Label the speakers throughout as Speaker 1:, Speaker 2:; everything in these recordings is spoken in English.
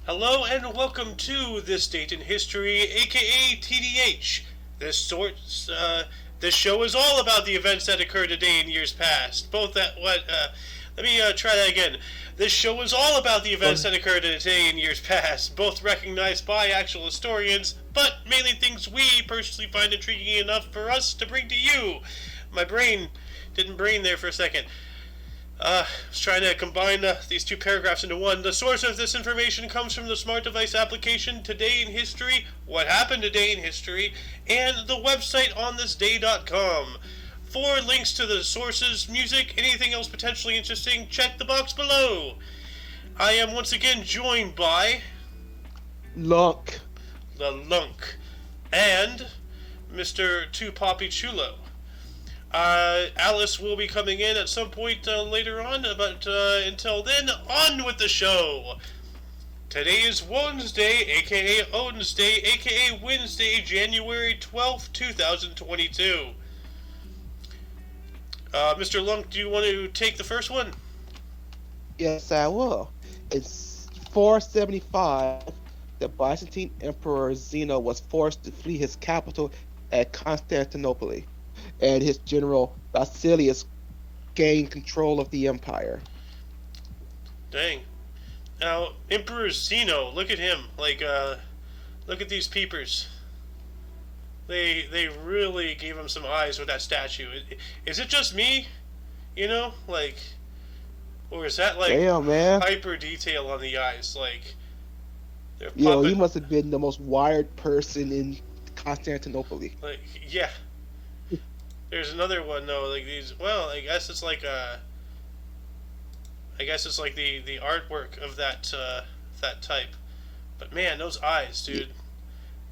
Speaker 1: Hello and welcome to This Date in History, aka TDH. This show is all about the events that occurred today in years past. Let me try that again. This show is all about the events that occurred today in years past, both recognized by actual historians, but mainly things we personally find intriguing enough for us to bring to you. My brain didn't brain there for a second. I was trying to combine these two paragraphs into one. The source of this information comes from the smart device application Today in History, What Happened Today in History, and the website onthisday.com. For links to the sources, music, anything else potentially interesting, check the box below. I am once again joined by
Speaker 2: Lunk.
Speaker 1: the Lunk and Mr. Papagiannakopoulos. Alice will be coming in at some point later on, but until then, on with the show. Today is Wednesday, aka Odin's Day, aka Wednesday, January 12th, 2022. Mr. Lunk, do you want to take the first one?
Speaker 2: Yes, I will. In 475, the Byzantine Emperor Zeno was forced to flee his capital at Constantinople, and his general Basilius gained control of the empire.
Speaker 1: Dang. Now, Emperor Zeno, look at him. Look at these peepers. They really gave him some eyes with that statue. Is it just me? You know? Or is that
Speaker 2: Damn, man.
Speaker 1: hyper detail on the eyes? They're
Speaker 2: Yo, he
Speaker 1: puppet.
Speaker 2: must have been the most wired person in Constantinople.
Speaker 1: Yeah. There's another one though. Well, I guess it's like the artwork of that type. But man, those eyes, dude.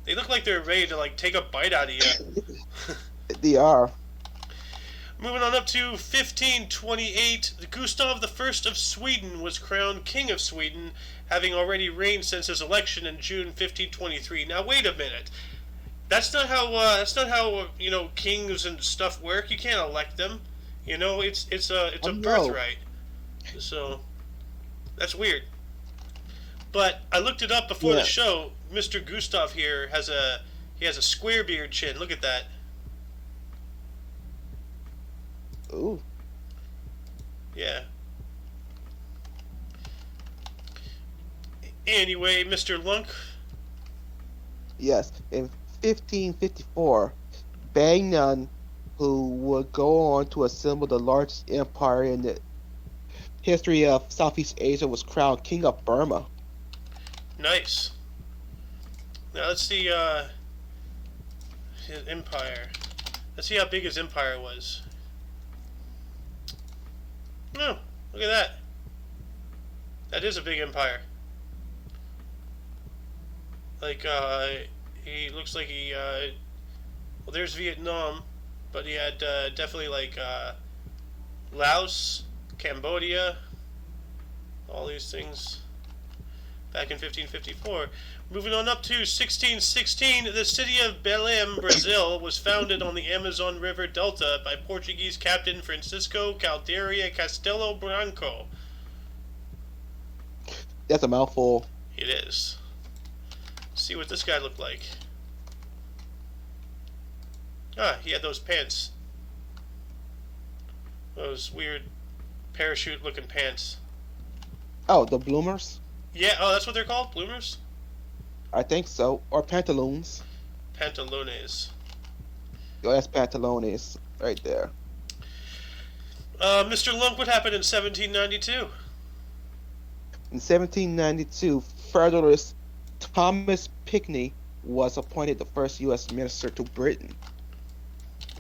Speaker 1: They look like they're ready to take a bite out of you.
Speaker 2: They are.
Speaker 1: Moving on up to 1528, Gustav I of Sweden was crowned King of Sweden, having already reigned since his election in June 1523. Now wait a minute. That's not how kings and stuff work. You can't elect them. It's a
Speaker 2: No.
Speaker 1: birthright. So that's weird. But I looked it up before the
Speaker 2: Yeah.
Speaker 1: show. Mr. Gustav here has a square beard chin. Look at that.
Speaker 2: Ooh.
Speaker 1: Yeah. Anyway, Mr. Lunk.
Speaker 2: Yes. In 1554, Bang who would go on to assemble the largest empire in the history of Southeast Asia, was crowned King of Burma.
Speaker 1: Nice. Now let's see his empire. Let's see how big his empire was. Oh, look at that. That is a big empire. He looks like well, there's Vietnam, but he had definitely Laos, Cambodia, all these things back in 1554. Moving on up to 1616, the city of Belém, Brazil, was founded on the Amazon River Delta by Portuguese Captain Francisco Caldeira Castelo Branco.
Speaker 2: That's a mouthful.
Speaker 1: It is. Let's see what this guy looked like. He had those pants. Those weird parachute-looking pants.
Speaker 2: Oh, the bloomers?
Speaker 1: Yeah, oh, that's what they're called? Bloomers?
Speaker 2: I think so. Or pantaloons.
Speaker 1: Pantalones.
Speaker 2: Oh, that's pantalones right there.
Speaker 1: Mr. Lunk, what happened in 1792?
Speaker 2: In 1792, Federalist Thomas Pinckney was appointed the first U.S. minister to Britain.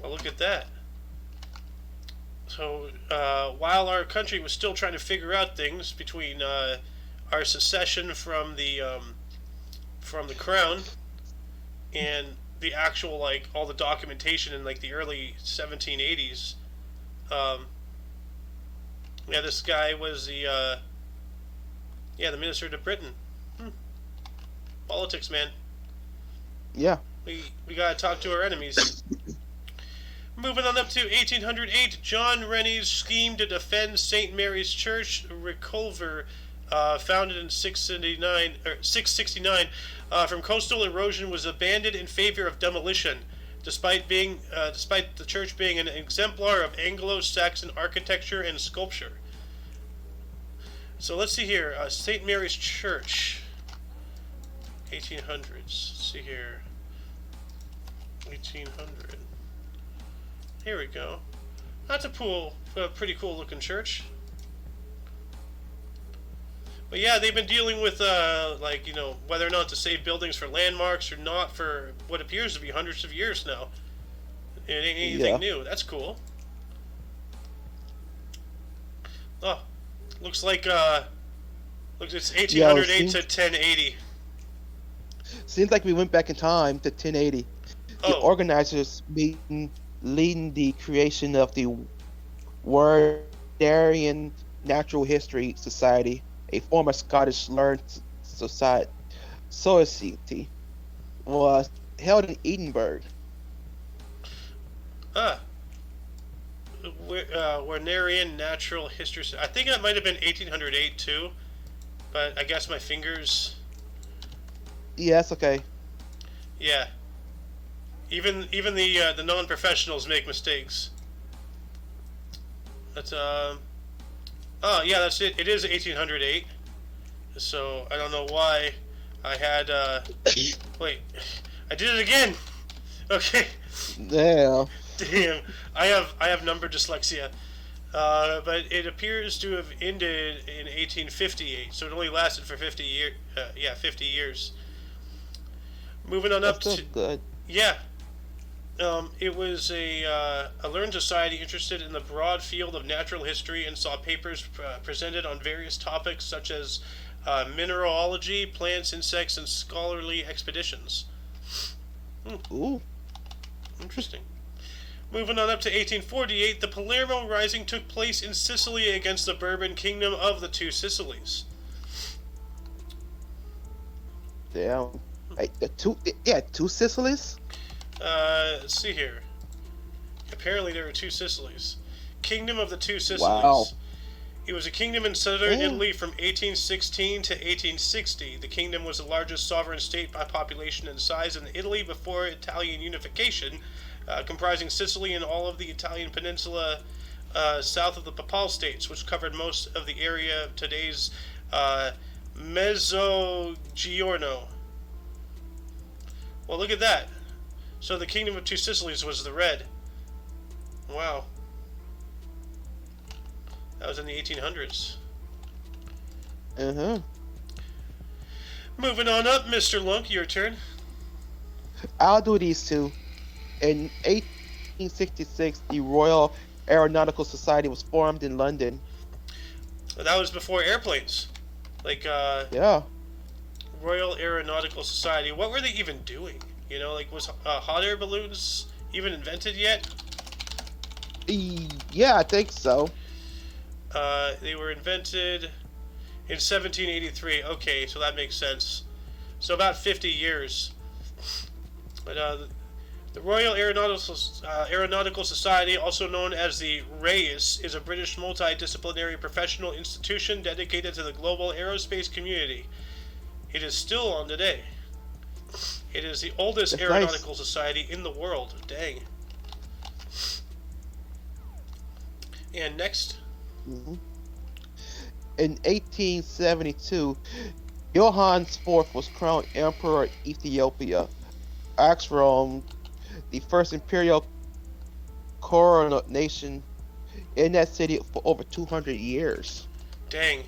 Speaker 1: Well, look at that. So, while our country was still trying to figure out things between our secession from the crown and the actual all the documentation in the early 1780s, this guy was the minister to Britain. Politics, man.
Speaker 2: Yeah.
Speaker 1: We gotta talk to our enemies. Moving on up to 1808, John Rennie's scheme to defend St. Mary's Church, Reculver, founded in 669, from coastal erosion, was abandoned in favor of demolition, despite the church being an exemplar of Anglo-Saxon architecture and sculpture. So let's see here, St. Mary's Church, 1800s. Let's see here, 1800. Here we go. That's a pretty cool looking church. But yeah, they've been dealing with, whether or not to save buildings for landmarks or not for what appears to be hundreds of years now. It ain't anything new. That's cool. Oh, looks like it's 1808 to 1080.
Speaker 2: Seems like we went back in time to 1080. The organizers leading the creation of the Wardarian Natural History Society, a former Scottish learned society, was held in Edinburgh.
Speaker 1: Wardarian Natural History. I think that might have been 1808 too, but I guess my fingers.
Speaker 2: Yeah, that's okay.
Speaker 1: Yeah. Even the non-professionals make mistakes. That's oh yeah, that's it. It is 1808. So I don't know why I had wait, I did it again. Okay.
Speaker 2: Damn.
Speaker 1: I have number dyslexia. But it appears to have ended in 1858. So it only lasted for 50 years. Moving on up to
Speaker 2: good.
Speaker 1: Yeah. It was a learned society interested in the broad field of natural history and saw papers presented on various topics such as mineralogy, plants, insects, and scholarly expeditions.
Speaker 2: Ooh.
Speaker 1: Interesting. Moving on up to 1848, the Palermo Rising took place in Sicily against the Bourbon Kingdom of the Two Sicilies.
Speaker 2: Damn. Two Sicilies?
Speaker 1: Let's see here. Apparently there were two Sicilies. Kingdom of the Two Sicilies.
Speaker 2: Wow.
Speaker 1: It was a kingdom in southern Italy from 1816 to 1860. The kingdom was the largest sovereign state by population and size in Italy before Italian unification, comprising Sicily and all of the Italian peninsula south of the Papal States, which covered most of the area of today's Mezzogiorno. Well, look at that. So the Kingdom of Two Sicilies was the red. Wow. That was in the 1800s.
Speaker 2: Uh-huh.
Speaker 1: Moving on up, Mr. Lunk, your turn.
Speaker 2: I'll do these two. In 1866, the Royal Aeronautical Society was formed in London.
Speaker 1: That was before airplanes.
Speaker 2: Yeah.
Speaker 1: Royal Aeronautical Society. What were they even doing? Was hot air balloons even invented yet?
Speaker 2: Yeah, I think so.
Speaker 1: They were invented in 1783. Okay, so that makes sense. So about 50 years. But the Royal Aeronautical Society, also known as the RAIS, is a British multidisciplinary professional institution dedicated to the global aerospace community. It is still on today. It is the oldest aeronautical society in the world. Dang. And next.
Speaker 2: Mm-hmm. In 1872, Johannes IV was crowned Emperor of Ethiopia. Axrom, the first imperial coronation in that city for over 200 years.
Speaker 1: Dang.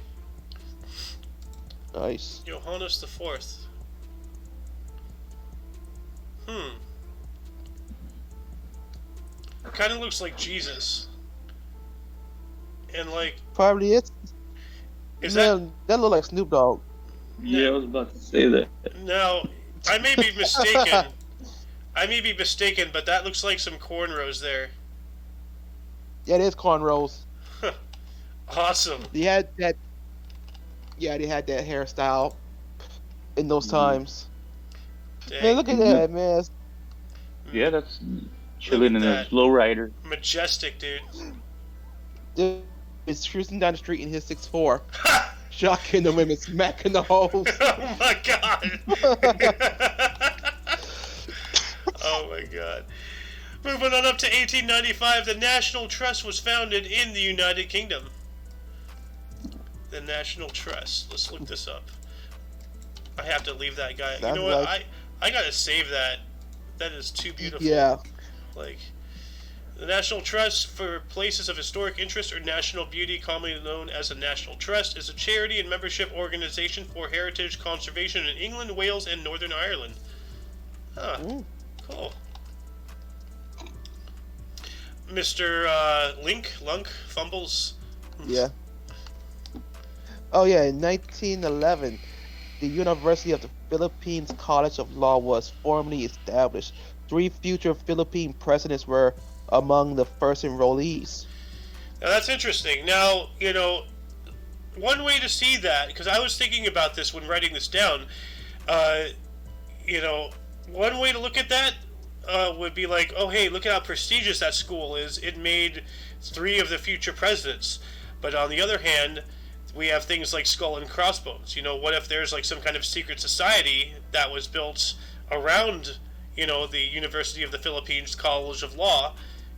Speaker 2: Nice.
Speaker 1: Johannes IV. Kind of looks like Jesus. And
Speaker 2: probably is. That look like Snoop Dogg?
Speaker 3: Yeah, I was about to say that.
Speaker 1: No, I may be mistaken. But that looks like some cornrows there.
Speaker 2: Yeah, it is cornrows.
Speaker 1: Awesome.
Speaker 2: They had that hairstyle in those times.
Speaker 1: Dang.
Speaker 2: Man, look at that, man.
Speaker 3: Yeah, that's chilling in a slow rider.
Speaker 1: Majestic, dude.
Speaker 2: Dude is cruising down the street in his 6'4", Shocking the women, smacking the hoes.
Speaker 1: Oh my god. Oh my god. Moving on up to 1895, the National Trust was founded in the United Kingdom. The National Trust. Let's look this up. I have to leave that guy. You know what? I gotta save that. That is too beautiful.
Speaker 2: Yeah.
Speaker 1: Like, the National Trust for Places of Historic Interest or National Beauty, commonly known as the National Trust, is a charity and membership organization for heritage conservation in England, Wales, and Northern Ireland. Huh. Cool. Mr. Lunk, Fumbles.
Speaker 2: Yeah. Oh yeah, in 1911, the University of the Philippines College of Law was formally established. 3 future Philippine presidents were among the first enrollees.
Speaker 1: Now that's interesting. Now, one way to see that, because I was thinking about this when writing this down, one way to look at that would be like, oh hey, look at how prestigious that school is. It made 3 of the future presidents. But on the other hand, we have things like Skull and Crossbones. What if there's like some kind of secret society that was built around, the University of the Philippines College of Law,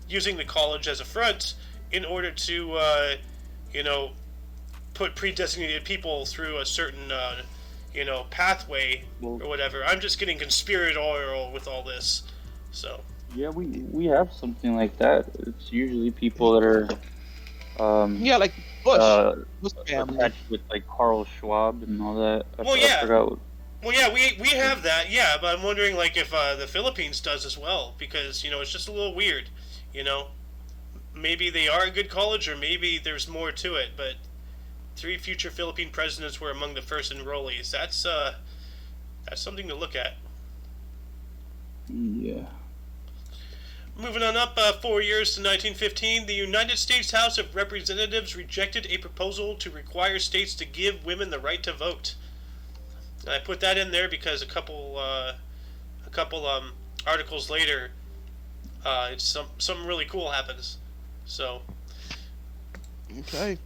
Speaker 1: using the college as a front in order to, put pre-designated people through a certain, pathway or whatever. I'm just getting conspiratorial with all this. So.
Speaker 3: Yeah, we have something like that. It's usually people that are,
Speaker 2: like Bush family.
Speaker 3: attached with like Carl Schwab and all that.
Speaker 1: I
Speaker 3: forgot.
Speaker 1: Well, yeah, we have that, yeah, but I'm wondering, like, if the Philippines does as well, because, it's just a little weird, Maybe they are a good college, or maybe there's more to it, but 3 future Philippine presidents were among the first enrollees. That's something to look at.
Speaker 3: Yeah.
Speaker 1: Moving on up 4 years to 1915, the United States House of Representatives rejected a proposal to require states to give women the right to vote. And I put that in there because a couple articles later, it's something really cool happens. So.
Speaker 2: Okay.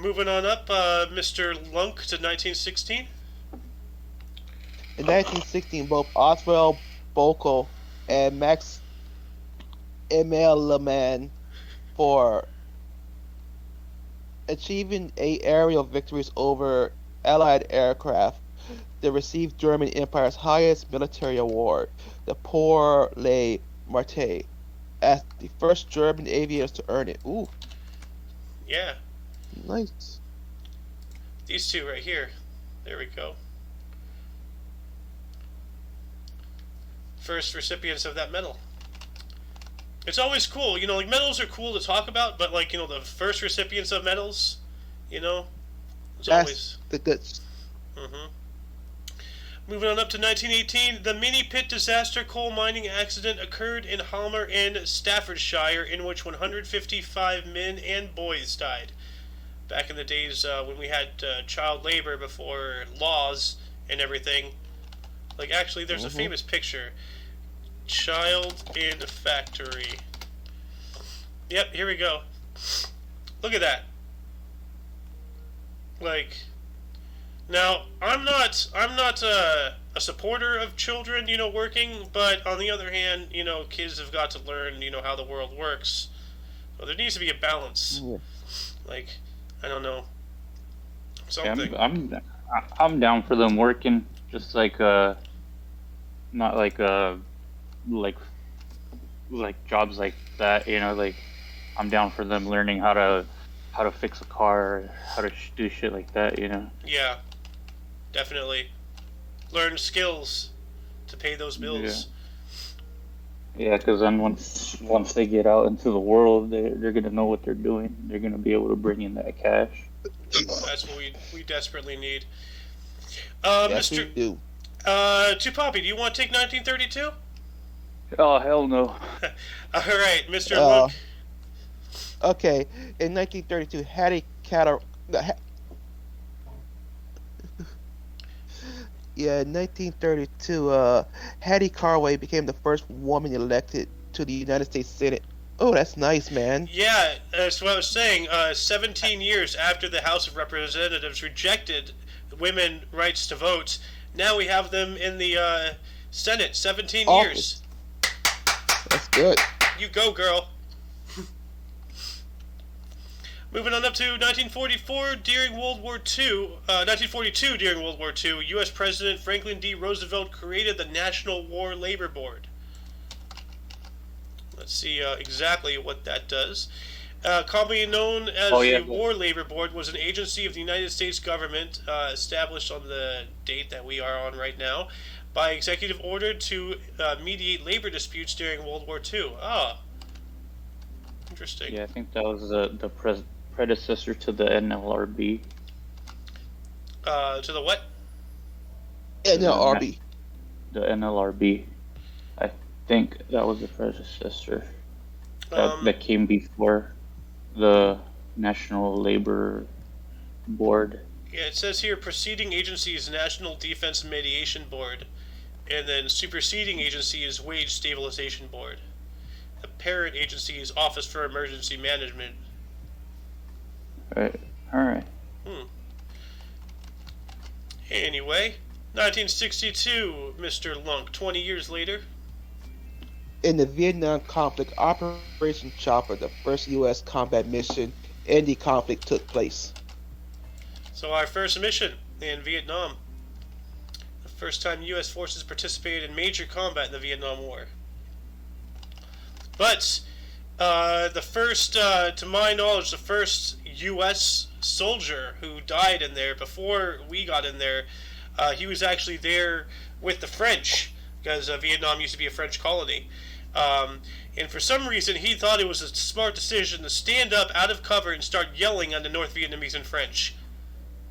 Speaker 1: Moving on up, Mr. Lunk to 1916.
Speaker 2: In 1916, both Oswald Bocal and Max Emelman for achieving 8 aerial victories over Allied aircraft. They received German Empire's highest military award, the Pour les Martyrs, as the first German aviators to earn it. Ooh.
Speaker 1: Yeah.
Speaker 2: Nice.
Speaker 1: These 2 right here. There we go. First recipients of that medal. It's always cool, like medals are cool to talk about, but like, the first recipients of medals, it's always
Speaker 2: the good.
Speaker 1: Moving on up to 1918, the Mini Pit disaster coal mining accident occurred in Halmer in Staffordshire, in which 155 men and boys died. Back in the days when we had child labor before laws and everything. Like, actually, there's a famous picture. Child in factory. Yep, here we go. Look at that. Like, now I'm not a supporter of children, working, but on the other hand, kids have got to learn, how the world works. So there needs to be a balance.
Speaker 2: Yeah.
Speaker 1: Like, I don't know. Something.
Speaker 3: Yeah, I'm down for them working, just like not like like jobs like that, like I'm down for them learning how to fix a car, how to do shit like that,
Speaker 1: Yeah, definitely. Learn skills to pay those bills.
Speaker 3: Yeah, because then once they get out into the world, they're gonna know what they're doing. They're gonna be able to bring in that cash.
Speaker 1: That's what we desperately need.
Speaker 2: Yes, we
Speaker 1: Mr.
Speaker 2: do.
Speaker 1: To Poppy, do you want to take 1932?
Speaker 3: Oh hell no.
Speaker 1: All right, Mr. Luke.
Speaker 2: Okay, in 1932, in 1932, Hattie Carway became the first woman elected to the United States Senate. Oh, that's nice, man.
Speaker 1: Yeah, that's what I was saying. 17 years after the House of Representatives rejected women rights to vote, now we have them in the Senate. 17 years.
Speaker 2: Office. That's good.
Speaker 1: You go, girl. Moving on up to 1944, during World War II, 1942, during World War II, U.S. President Franklin D. Roosevelt created the National War Labor Board. Let's see exactly what that does. Commonly known as the War Labor Board, was an agency of the United States government established on the date that we are on right now by executive order to mediate labor disputes during World War II. Ah, interesting.
Speaker 3: Yeah, I think that was the predecessor to the NLRB.
Speaker 1: To the what?
Speaker 2: NLRB.
Speaker 3: The NLRB. I think that was the predecessor that came before the National Labor Board.
Speaker 1: Yeah, it says here preceding agency is National Defense Mediation Board, and then superseding agency is Wage Stabilization Board. The parent agency is Office for Emergency Management.
Speaker 3: Right. All right.
Speaker 1: Anyway, 1962, Mr. Lunk. 20 years later.
Speaker 2: In the Vietnam conflict, Operation Chopper, the first U.S. combat mission in the conflict, took place.
Speaker 1: So our first mission in Vietnam. The first time U.S. forces participated in major combat in the Vietnam War. But the first, to my knowledge, the first U.S. soldier who died in there before we got in there, he was actually there with the French, because Vietnam used to be a French colony. And for some reason, he thought it was a smart decision to stand up out of cover and start yelling on the North Vietnamese in French.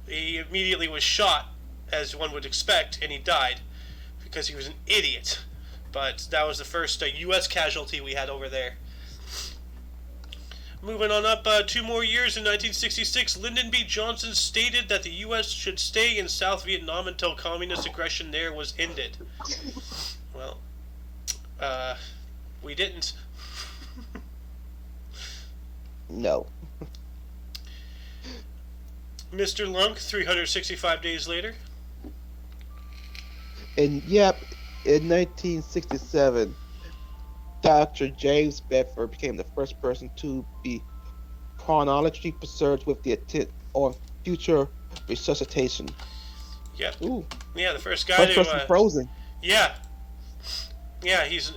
Speaker 1: He immediately was shot, as one would expect, and he died because he was an idiot. But that was the first U.S. casualty we had over there. Moving on up 2 more years, in 1966, Lyndon B. Johnson stated that the U.S. should stay in South Vietnam until communist aggression there was ended. Well, we didn't.
Speaker 2: No.
Speaker 1: Mr. Lunk, 365 days later.
Speaker 2: And yep, in 1967, Dr. James Bedford became the first person to be chronologically preserved with the intent on future resuscitation.
Speaker 1: Yep.
Speaker 2: Ooh.
Speaker 1: Yeah, the first guy
Speaker 2: first person frozen.
Speaker 1: Yeah. Yeah, he's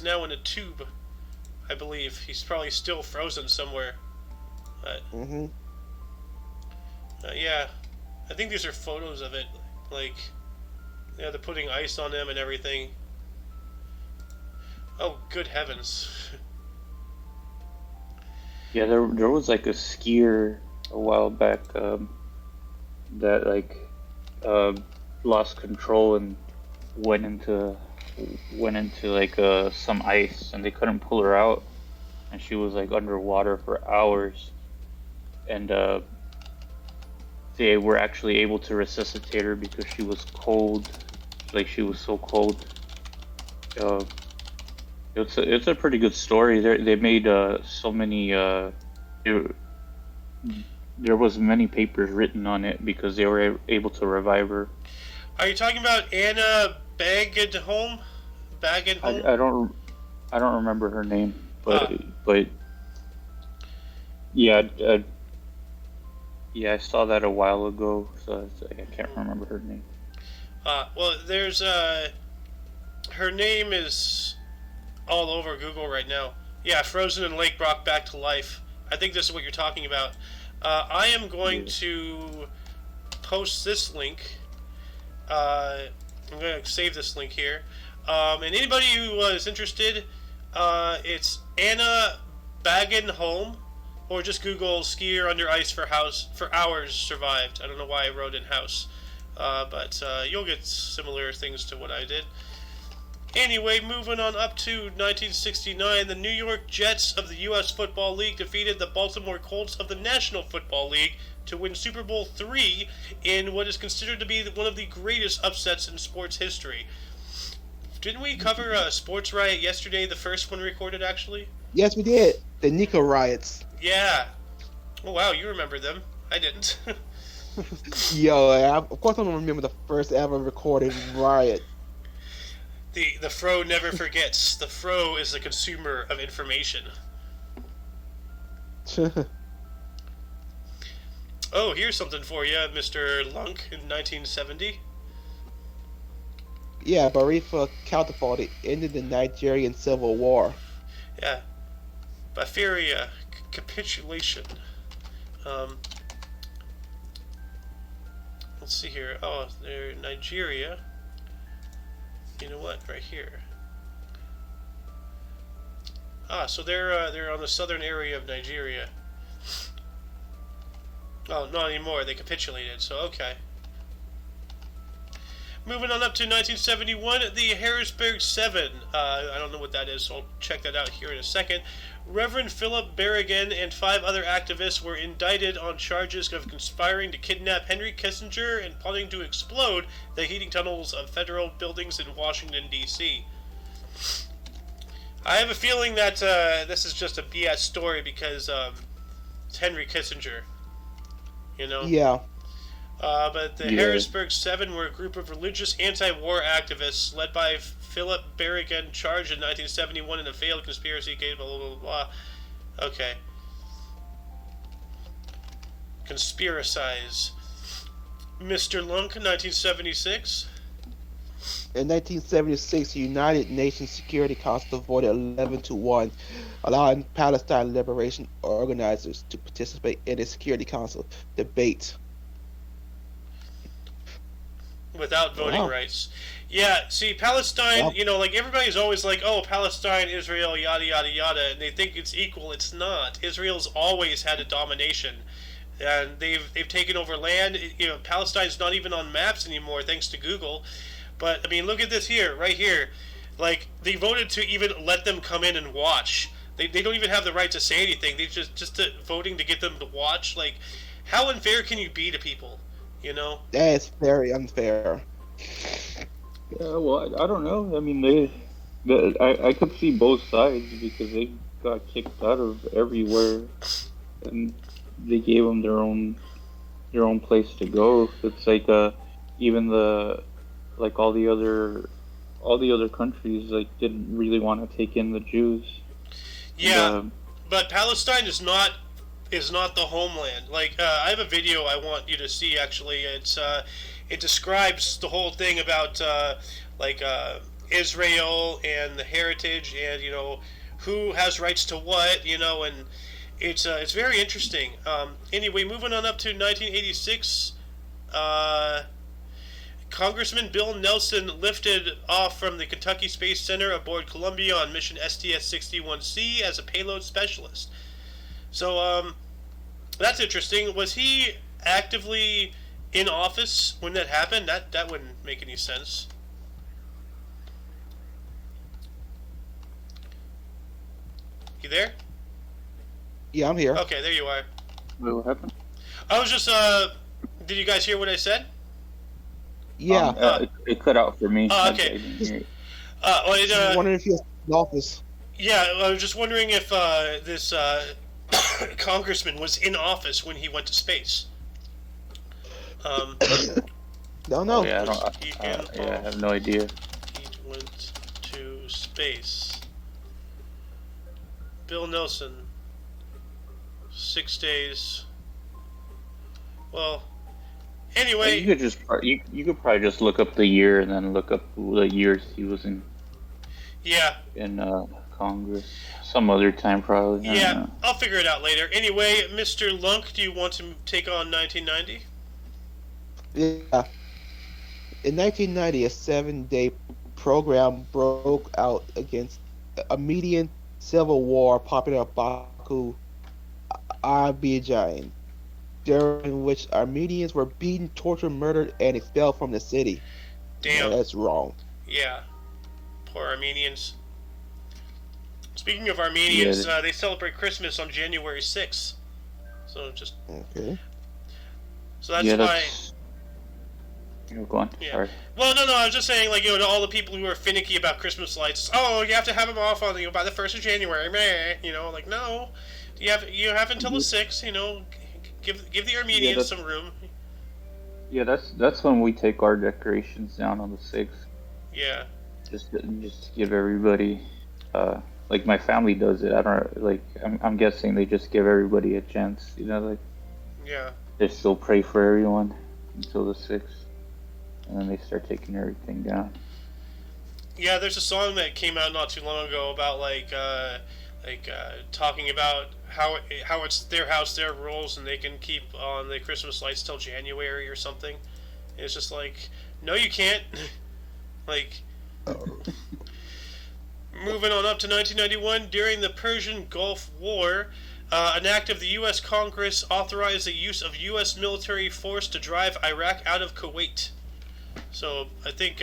Speaker 1: now in a tube, I believe. He's probably still frozen somewhere. But, yeah, I think these are photos of it. Like, yeah, they're putting ice on them and everything. Oh, good heavens.
Speaker 3: Yeah, there was like a skier a while back that like lost control and went into like some ice, and they couldn't pull her out, and she was like underwater for hours, and they were actually able to resuscitate her because she was cold, like she was so cold. It's a pretty good story. They made so many. There was many papers written on it because they were able to revive her.
Speaker 1: Are you talking about Anna Bagenholm?
Speaker 3: I don't remember her name, but yeah, I saw that a while ago, so I can't remember her name.
Speaker 1: Well, there's her name is all over Google right now. Yeah, frozen in lake brought back to life. I think this is what you're talking about. I am going to post this link. I'm going to save this link here. And anybody who is interested, it's Anna Bagenholm, or just Google skier under ice for hours survived. I don't know why I wrote in house, but you'll get similar things to what I did. Anyway, moving on up to 1969, the New York Jets of the U.S. Football League defeated the Baltimore Colts of the National Football League to win Super Bowl III in what is considered to be one of the greatest upsets in sports history. Didn't we cover Sports Riot yesterday? The first one recorded, actually.
Speaker 2: Yes, we did. The Nico riots.
Speaker 1: Yeah. Oh wow, you remember them? I didn't.
Speaker 2: Yo, of course I don't remember the first ever recorded riot.
Speaker 1: The Fro never forgets. The Fro is the consumer of information. Oh, here's something for you, Mr. Lunk, in 1970.
Speaker 2: Yeah, Barifa counterparty ended the Nigerian Civil War.
Speaker 1: Yeah. Biafra capitulation. Let's see here. Oh, they're Nigeria. You know what? Right here. Ah, so they're on the southern area of Nigeria. Oh, not anymore. They capitulated. So okay. Moving on up to 1971, the Harrisburg 7. I don't know what that is, so I'll check that out here in a second. Reverend Philip Berrigan and 5 other activists were indicted on charges of conspiring to kidnap Henry Kissinger and plotting to explode the heating tunnels of federal buildings in Washington, D.C. I have a feeling that this is just a BS story because it's Henry Kissinger. You know?
Speaker 2: Yeah.
Speaker 1: But the Harrisburg 7 were a group of religious anti-war activists led by Philip Berrigan, charged in 1971 in a failed conspiracy case, blah, blah, blah, blah. Okay. Conspiracize. Mr. Lunk, 1976.
Speaker 2: In 1976, the United Nations Security Council voted 11-1, allowing Palestine Liberation organizers to participate in the Security Council debate.
Speaker 1: Without voting rights. Yeah, see, Palestine, you know, like, everybody's always like, oh, Palestine, Israel, yada, yada, yada, and they think it's equal. It's not. Israel's always had a domination, and they've taken over land. You know, Palestine's not even on maps anymore, thanks to Google. But, I mean, look at this here, right here. Like, they voted to even let them come in and watch. They don't even have the right to say anything. They just voting to get them to watch. Like, how unfair can you be to people? You know?
Speaker 2: That is very unfair.
Speaker 3: Yeah, well, I don't know. I mean, I could see both sides because they got kicked out of everywhere, and they gave them their own place to go. It's like even all the other countries didn't really want to take in the Jews.
Speaker 1: Yeah, but Palestine is not the homeland. Like, I have a video I want you to see. Actually, it describes the whole thing about Israel and the heritage, and you know who has rights to what. You know, and it's very interesting. Anyway, moving on up to 1986. Congressman Bill Nelson lifted off from the Kentucky Space Center aboard Columbia on mission STS-61C as a payload specialist. So, that's interesting. Was he actively in office when that happened? That wouldn't make any sense. You there?
Speaker 2: Yeah, I'm here.
Speaker 1: Okay, there you are.
Speaker 3: Wait, what happened?
Speaker 1: I was just, did you guys hear what I said?
Speaker 2: Yeah.
Speaker 3: It cut out for me.
Speaker 1: Oh, okay.
Speaker 2: I wondering if he was in office.
Speaker 1: Yeah, I was just wondering if this congressman was in office when he went to space.
Speaker 2: Don't know.
Speaker 3: Yeah, I have no idea.
Speaker 1: He went to space. Bill Nelson. 6 days. Well, anyway.
Speaker 3: You could probably just look up the year and then look up the years he was in.
Speaker 1: Yeah.
Speaker 3: In Congress. Some other time, probably.
Speaker 1: Yeah, I'll figure it out later. Anyway, Mr. Lunk, do you want to take on 1990?
Speaker 2: Yeah. In 1990, a 7-day program broke out against a Median civil war popular Baku, Azerbaijan, during which Armenians were beaten, tortured, murdered, and expelled from the city.
Speaker 1: Damn.
Speaker 2: Yeah, that's wrong.
Speaker 1: Yeah. Poor Armenians. Speaking of Armenians, they celebrate Christmas on January 6th. So just...
Speaker 2: Okay.
Speaker 1: So that's why...
Speaker 3: Go on.
Speaker 1: Yeah.
Speaker 3: Sorry.
Speaker 1: Well, no, I was just saying, like, to all the people who are finicky about Christmas lights. Oh, you have to have them off on by the 1st of January. Meh. Like, no. You have until the 6th. Give the Armenians some room.
Speaker 3: Yeah, that's when we take our decorations down on the 6th.
Speaker 1: Yeah.
Speaker 3: Just to give everybody, like my family does it. I don't like. I'm guessing they just give everybody a chance. Like.
Speaker 1: Yeah.
Speaker 3: They still pray for everyone until the 6th, and then they start taking everything down.
Speaker 1: Yeah, there's a song that came out not too long ago about talking about how it's their house, their rules, and they can keep on the Christmas lights till January or something. And it's just like, no, you can't. Like, moving on up to 1991, during the Persian Gulf War, an act of the U.S. Congress authorized the use of U.S. military force to drive Iraq out of Kuwait. So I think,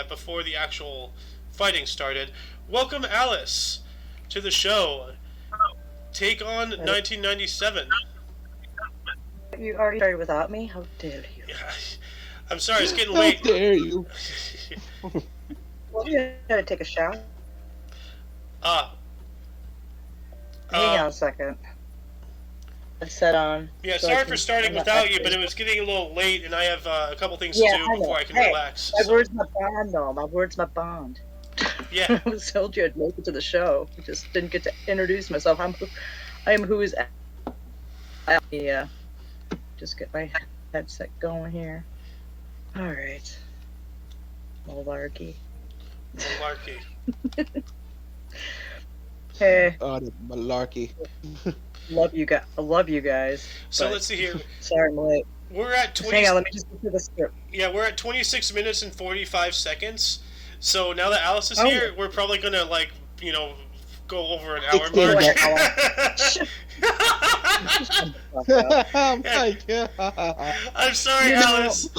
Speaker 1: before the actual fighting started. Welcome, Alice, to the show. Take on 1997.
Speaker 4: You already started without me? How dare you?
Speaker 1: Yeah, I'm sorry, it's getting late.
Speaker 2: How dare you?
Speaker 4: Well, you gotta take a shower. Hang on a second. It's set on.
Speaker 1: Yeah,
Speaker 4: so
Speaker 1: sorry for starting without you, but it was getting a little late, and I have a couple things to do before I can relax.
Speaker 4: My word's my bond, though. My word's my bond.
Speaker 1: Yeah.
Speaker 4: I was told you I'd make it to the show. I just didn't get to introduce myself. I am who is. Yeah. Just get my headset going here. All right. Malarkey. Hey.
Speaker 2: Oh, the malarkey.
Speaker 4: Love you guys. I love you guys.
Speaker 1: So let's see here.
Speaker 4: Sorry, I'm late.
Speaker 1: We're at 20.
Speaker 4: Hang on, let me just get through the script.
Speaker 1: Yeah, we're at 26 minutes and 45 seconds. So now that Alice is here, we're probably gonna go over an hour mark. I'm sorry, Alice.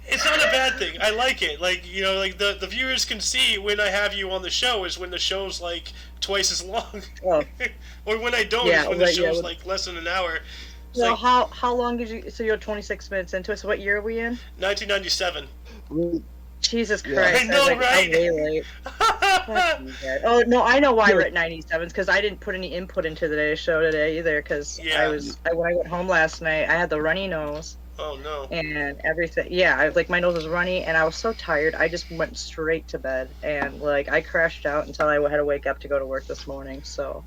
Speaker 1: It's not a bad thing. I like it. The viewers can see when I have you on the show is when the show's like twice as long, or when I don't is when the show's like less than an hour.
Speaker 4: So how long did you? So you're 26 minutes into it. So what year are we in?
Speaker 1: 1997.
Speaker 4: Jesus Christ!
Speaker 1: I know, right?
Speaker 4: I'm way late. Oh no, I know why we're at 97. Because I didn't put any input into today's show today either. Because when I went home last night, I had the runny nose.
Speaker 1: Oh no!
Speaker 4: And everything. Yeah, my nose was runny, and I was so tired. I just went straight to bed, and I crashed out until I had to wake up to go to work this morning. So.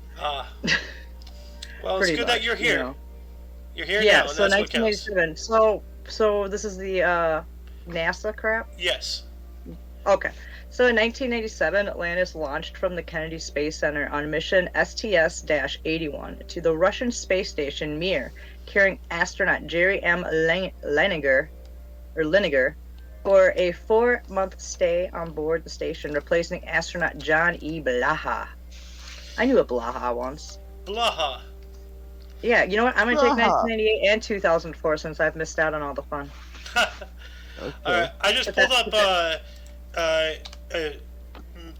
Speaker 1: Well, it's good that you're here. You're here now.
Speaker 4: Yeah.
Speaker 1: And
Speaker 4: So
Speaker 1: that's
Speaker 4: 1987. So this is the NASA crap.
Speaker 1: Yes.
Speaker 4: Okay. So in 1987, Atlantis launched from the Kennedy Space Center on mission STS-81 to the Russian space station Mir, carrying astronaut Jerry M. Liniger for a 4-month stay on board the station, replacing astronaut John E. Blaha. I knew a Blaha once.
Speaker 1: Blaha.
Speaker 4: Yeah, you know what? I'm going to take 1998 and 2004 since I've missed out on all the fun.
Speaker 1: Okay. All right, I just pulled up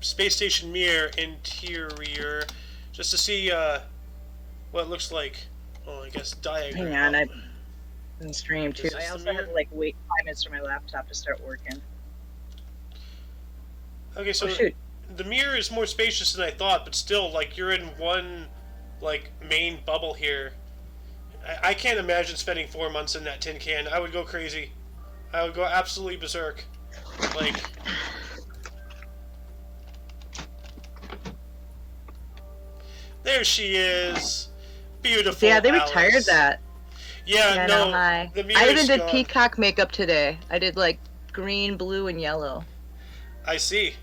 Speaker 1: Space Station Mir interior just to see what it looks like. Oh, I guess diagram.
Speaker 4: Hang on, I've been streamed too. I also had to wait 5 minutes for my laptop to start working.
Speaker 1: Okay, so the Mir is more spacious than I thought, but still, you're in one main bubble here. I can't imagine spending 4 months in that tin can. I would go crazy. I would go absolutely berserk. There she is. Beautiful.
Speaker 4: Yeah, they
Speaker 1: Alice.
Speaker 4: Retired that.
Speaker 1: Yeah, no.
Speaker 4: I even did peacock makeup today. I did green, blue, and yellow.
Speaker 1: I see.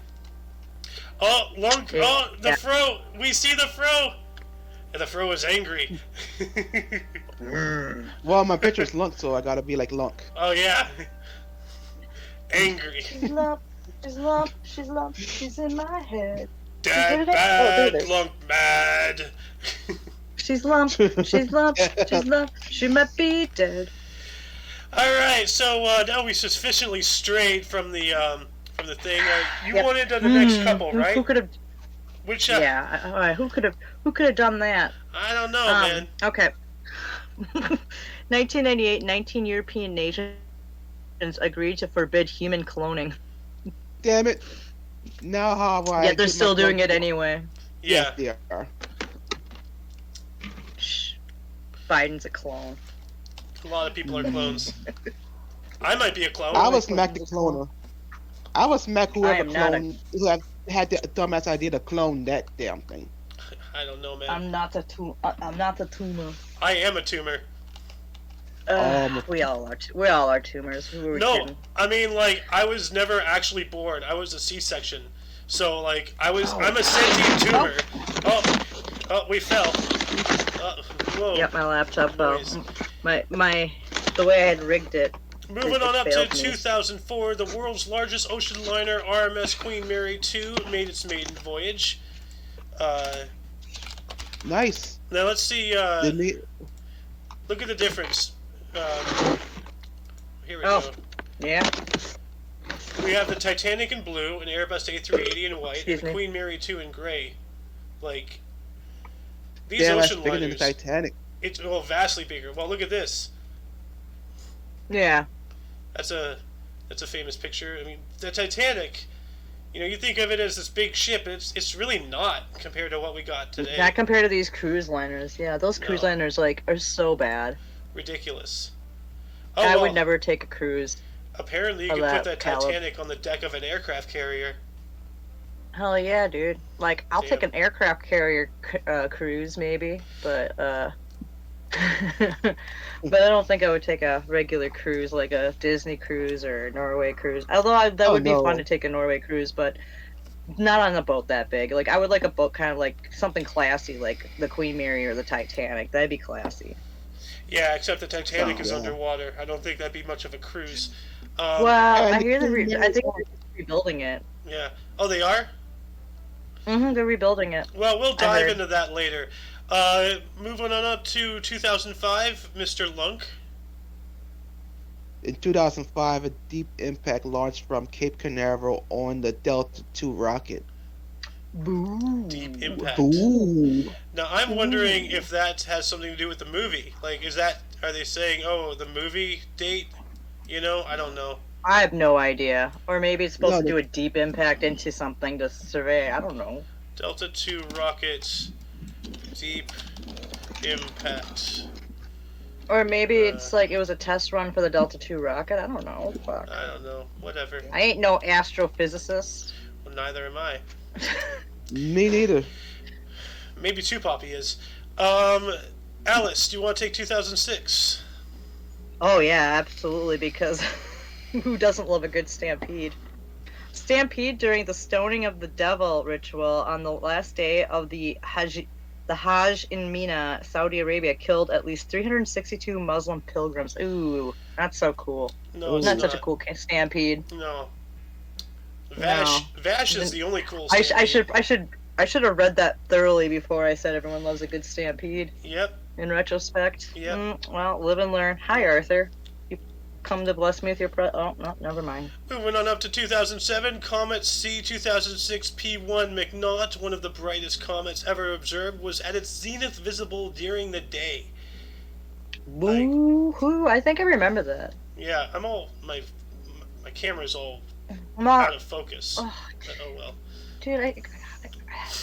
Speaker 1: Oh, the fro. We see the fro. And the fro is angry.
Speaker 2: Well, my picture's Lunk, so I gotta be like Lunk.
Speaker 1: Oh, yeah. Angry.
Speaker 4: She's lump, she's in my head.
Speaker 1: Dad bad, Lunk mad.
Speaker 4: She's lump, she's lump, she might be dead.
Speaker 1: Alright, so now we sufficiently strayed from the thing. You wanted the next couple, right?
Speaker 4: Who could have...
Speaker 1: Which,
Speaker 4: yeah, who could have done that?
Speaker 1: I don't know, man.
Speaker 4: Okay. 1998, 19 European nations Russians agreed to forbid human cloning.
Speaker 2: Damn it! Now how do I?
Speaker 4: Yet they're
Speaker 2: get my
Speaker 4: still doing
Speaker 2: clone-
Speaker 4: it anyway.
Speaker 1: Yeah.
Speaker 2: Yes, they are.
Speaker 4: Shh. Biden's a clone.
Speaker 1: A lot of people are clones. I might be a clone.
Speaker 2: I would smack the cloner. I would smack
Speaker 4: I
Speaker 2: whoever
Speaker 4: am not a-
Speaker 2: cloned who had the dumbass idea to clone that damn thing.
Speaker 1: I don't know, man.
Speaker 4: I'm not a tumor.
Speaker 1: I am a tumor.
Speaker 4: We all are. We all are tumors. Who are we
Speaker 1: No,
Speaker 4: kidding?
Speaker 1: I mean, like, I was never actually born. I was a C-section. So, like, I'm a sentient tumor. Oh, we fell. Whoa.
Speaker 4: Yep, my laptop fell.
Speaker 1: Noise.
Speaker 4: The way I had rigged it.
Speaker 1: Moving on up to
Speaker 4: failed me.
Speaker 1: 2004, the world's largest ocean liner, RMS Queen Mary 2, made its maiden voyage.
Speaker 2: Nice.
Speaker 1: Now let's see.
Speaker 2: Didn't he?
Speaker 1: Look at the difference. Here we
Speaker 4: Oh.
Speaker 1: go.
Speaker 4: Yeah.
Speaker 1: We have the Titanic in blue, an Airbus A380 in white,
Speaker 4: Excuse
Speaker 1: and the
Speaker 4: me.
Speaker 1: Queen Mary 2 in gray. Like, these
Speaker 2: Damn, that's
Speaker 1: ocean
Speaker 2: bigger than the
Speaker 1: liners,
Speaker 2: Titanic.
Speaker 1: it's vastly bigger. Well, look at this.
Speaker 4: Yeah.
Speaker 1: That's a famous picture. I mean, the Titanic. You know, you think of it as this big ship, but it's really not compared to what we got today.
Speaker 4: Not compared to these cruise liners. Yeah, those cruise
Speaker 1: No.
Speaker 4: liners are so bad.
Speaker 1: Ridiculous. Oh,
Speaker 4: I
Speaker 1: well,
Speaker 4: would never take a cruise.
Speaker 1: apparently you
Speaker 4: of
Speaker 1: can put
Speaker 4: that
Speaker 1: that
Speaker 4: caliber.
Speaker 1: Titanic on the deck of an aircraft carrier.
Speaker 4: Hell yeah, dude. Like, I'll take
Speaker 1: Damn.
Speaker 4: an aircraft carrier cruise, maybe, but but I don't think I would take a regular cruise like a Disney cruise or Norway cruise. Although that would be
Speaker 2: no.
Speaker 4: fun to take a Norway cruise, but not on a boat that big. Like, I would like a boat kind of like something classy, like the Queen Mary or the Titanic. That'd be classy.
Speaker 1: Yeah, except the Titanic is
Speaker 2: yeah.
Speaker 1: underwater. I don't think that'd be much of a cruise.
Speaker 4: Well,
Speaker 2: and
Speaker 4: I
Speaker 2: the
Speaker 4: hear
Speaker 2: Queen
Speaker 4: I
Speaker 2: Mary's
Speaker 4: think
Speaker 2: on-
Speaker 4: they're rebuilding it.
Speaker 1: Yeah. Oh, they are?
Speaker 4: They're rebuilding it.
Speaker 1: Well, we'll
Speaker 4: I
Speaker 1: dive
Speaker 4: heard.
Speaker 1: into that later. Moving on up to 2005, Mr. Lunk.
Speaker 2: In 2005, a deep impact launched from Cape Canaveral on the Delta II rocket.
Speaker 4: Boo.
Speaker 1: Deep Impact.
Speaker 2: Ooh.
Speaker 1: Now, I'm wondering if that has something to do with the movie. Like, are they saying, oh, the movie date? You know, I don't know.
Speaker 4: I have no idea. Or maybe it's supposed
Speaker 2: No,
Speaker 4: to do a deep impact into something to survey. I don't know.
Speaker 1: Delta II rocket, Deep Impact.
Speaker 4: Or maybe it's like it was a test run for the Delta II rocket. I don't know. Fuck.
Speaker 1: I don't know. Whatever.
Speaker 4: I ain't no astrophysicist.
Speaker 1: Well, neither am I.
Speaker 2: Me neither.
Speaker 1: Maybe two Poppy is. Alice, do you want to take 2006?
Speaker 4: Oh yeah, absolutely. Because who doesn't love a good stampede? Stampede during the stoning of the devil ritual on the last day of the Hajj in Mina, Saudi Arabia, killed at least 362 Muslim pilgrims. Ooh, not so cool.
Speaker 1: No, it's
Speaker 4: Not
Speaker 1: not.
Speaker 4: such a cool stampede.
Speaker 1: No. Vash is the only cool
Speaker 4: I
Speaker 1: stampede.
Speaker 4: should have read that thoroughly before I said everyone loves a good stampede.
Speaker 1: Yep.
Speaker 4: In retrospect,
Speaker 1: Yep.
Speaker 4: Well, live and learn. Hi, Arthur. You come to bless me with your Oh no, never mind.
Speaker 1: Moving on up to 2007, Comet C 2006 P1 McNaught, one of the brightest comets ever observed, was at its zenith visible during the day.
Speaker 4: Boo hoo! I think I remember that.
Speaker 1: Yeah, my camera's all
Speaker 4: I'm not.
Speaker 1: out of focus.
Speaker 4: Oh,
Speaker 1: But oh well.
Speaker 4: dude,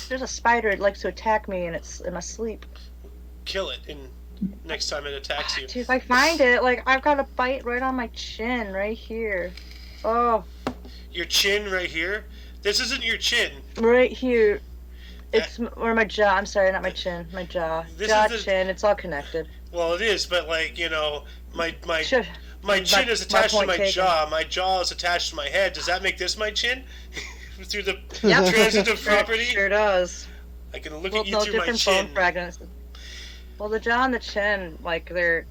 Speaker 4: there's a spider. It likes to attack me, and it's in my sleep.
Speaker 1: Kill it next time it attacks you.
Speaker 4: Dude, if I find it, like I've got a bite right on my chin, right here. Oh,
Speaker 1: Your chin right here? This isn't your chin.
Speaker 4: right here. It's or my jaw. I'm sorry, not my chin. My jaw.
Speaker 1: This
Speaker 4: Jaw,
Speaker 1: is the-
Speaker 4: chin. It's all connected.
Speaker 1: Well, it is, but like, you know, my
Speaker 4: Sure.
Speaker 1: chin is attached to
Speaker 4: point
Speaker 1: my
Speaker 4: taken.
Speaker 1: jaw. My jaw is attached to my head. Does that make this my chin? Through the
Speaker 4: Yep.
Speaker 1: transitive property?
Speaker 4: Sure does.
Speaker 1: I can look
Speaker 4: Well,
Speaker 1: at you
Speaker 4: no
Speaker 1: through my
Speaker 4: different
Speaker 1: chin.
Speaker 4: bone fragments. Well, the jaw and the chin, like they're,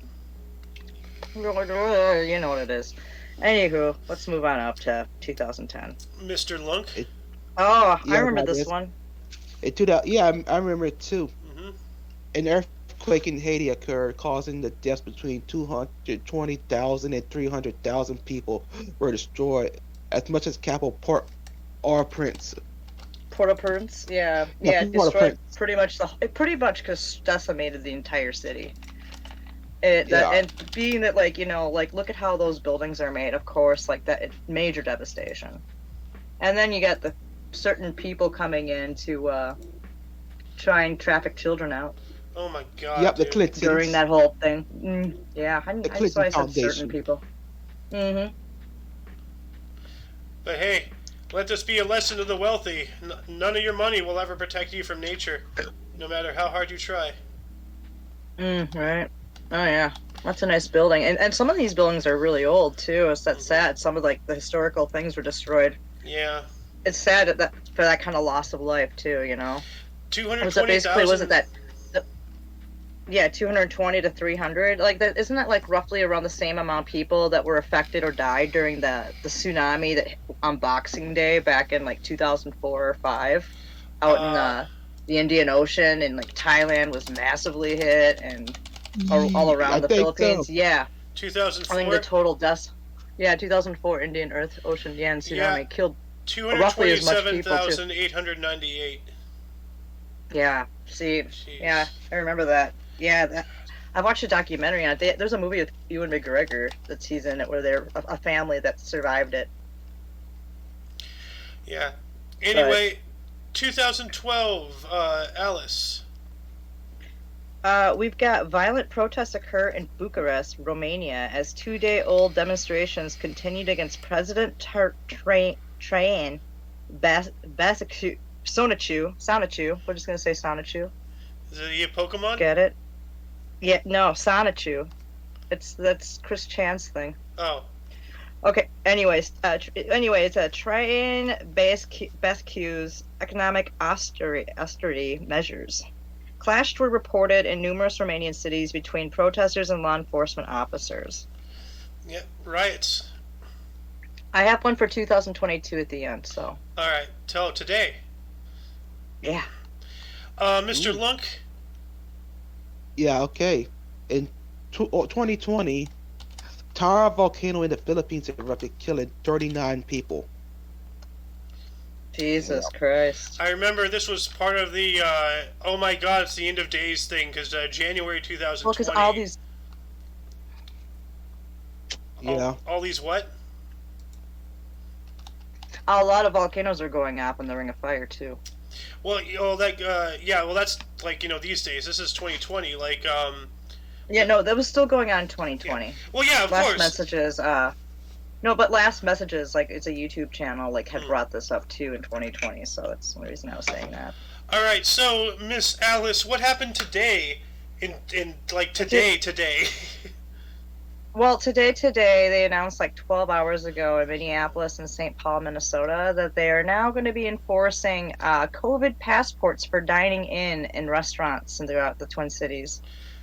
Speaker 4: you know what it is. Anywho, let's move on up to 2010.
Speaker 1: Mr. Lunk.
Speaker 4: Oh,
Speaker 2: Yeah,
Speaker 4: I remember
Speaker 2: that
Speaker 4: this
Speaker 2: is-
Speaker 4: one.
Speaker 2: Yeah, I remember it too.
Speaker 1: hmm
Speaker 2: An earthquake in Haiti occurred, causing the deaths between 220,000 and 300,000 people were destroyed, as much as capital Port-au-Prince.
Speaker 4: Port-au-Prince, yeah,
Speaker 2: Yeah,
Speaker 4: it destroyed
Speaker 2: Port-au-Prince.
Speaker 4: pretty much just decimated the entire city. And being that, like, you know, like, look at how those buildings are made, of course, like, that major devastation. And then you got the certain people coming in to try and traffic children out.
Speaker 1: Oh my god.
Speaker 2: Yep, the
Speaker 1: dude.
Speaker 2: Clintons.
Speaker 4: During that whole thing. Yeah, that's why I said
Speaker 2: Foundation.
Speaker 4: certain people. Mm-hmm.
Speaker 1: But hey, let this be a lesson to the wealthy. None of your money will ever protect you from nature, no matter how hard you try.
Speaker 4: Right. Oh, yeah. That's a nice building. And some of these buildings are really old, too. It's that sad. Some of, like, the historical things were destroyed.
Speaker 1: Yeah.
Speaker 4: It's sad for that kind of loss of life, too, you know?
Speaker 1: 220,000.
Speaker 4: Was it that... Yeah, 220 to 300. Like, that, isn't that, like, roughly around the same amount of people that were affected or died during the tsunami that on Boxing Day back in, like, 2004 or 5 out in the Indian Ocean, and, like, Thailand was massively hit, and all around the Philippines. So. Yeah.
Speaker 1: 2004?
Speaker 4: I think the total deaths. Yeah, 2004 Indian Ocean tsunami killed roughly as much people, too.
Speaker 1: 227,898.
Speaker 4: Yeah, see,
Speaker 1: Jeez.
Speaker 4: Yeah, I remember that. Yeah, I watched a documentary on it. There's a movie with Ewan McGregor that he's in it where they're a family that survived it.
Speaker 1: Yeah. Anyway, 2012, Alice.
Speaker 4: We've got violent protests occur in Bucharest, Romania, as 2-day-old demonstrations continued against President Traian Sonichu. We're just gonna say Sonichu.
Speaker 1: Is it a Pokemon?
Speaker 4: Get it? Yeah, no, Sonichu. That's Chris Chan's thing.
Speaker 1: Oh.
Speaker 4: Okay. Anyways, Traian Bascu's economic austerity measures. Clashes were reported in numerous Romanian cities between protesters and law enforcement officers.
Speaker 1: Yeah, riots.
Speaker 4: I have one for 2022 at the end, so.
Speaker 1: All right, tell today.
Speaker 4: Yeah.
Speaker 1: Mr. Lunk.
Speaker 2: Yeah, okay. In 2020, Tara volcano in the Philippines erupted, killing 39 people.
Speaker 4: Jesus Christ.
Speaker 1: I remember this was part of the, oh my god, it's the end of days thing, because January 2020.
Speaker 4: Well, because all these...
Speaker 2: Yeah.
Speaker 1: All these what?
Speaker 4: A lot of volcanoes are going up in the Ring of Fire, too.
Speaker 1: Well, that's, like, these days. This is 2020, like,
Speaker 4: Yeah, no, that was still going on in 2020.
Speaker 1: Yeah. Well, yeah, of course.
Speaker 4: Last Messages, like, it's a YouTube channel, like, had brought this up, too, in 2020, so that's the reason I was saying that.
Speaker 1: Alright, so, Miss Alice, what happened today, today?
Speaker 4: Well, today, they announced, like, 12 hours ago in Minneapolis and St. Paul, Minnesota, that they are now going to be enforcing COVID passports for dining in restaurants throughout the Twin Cities.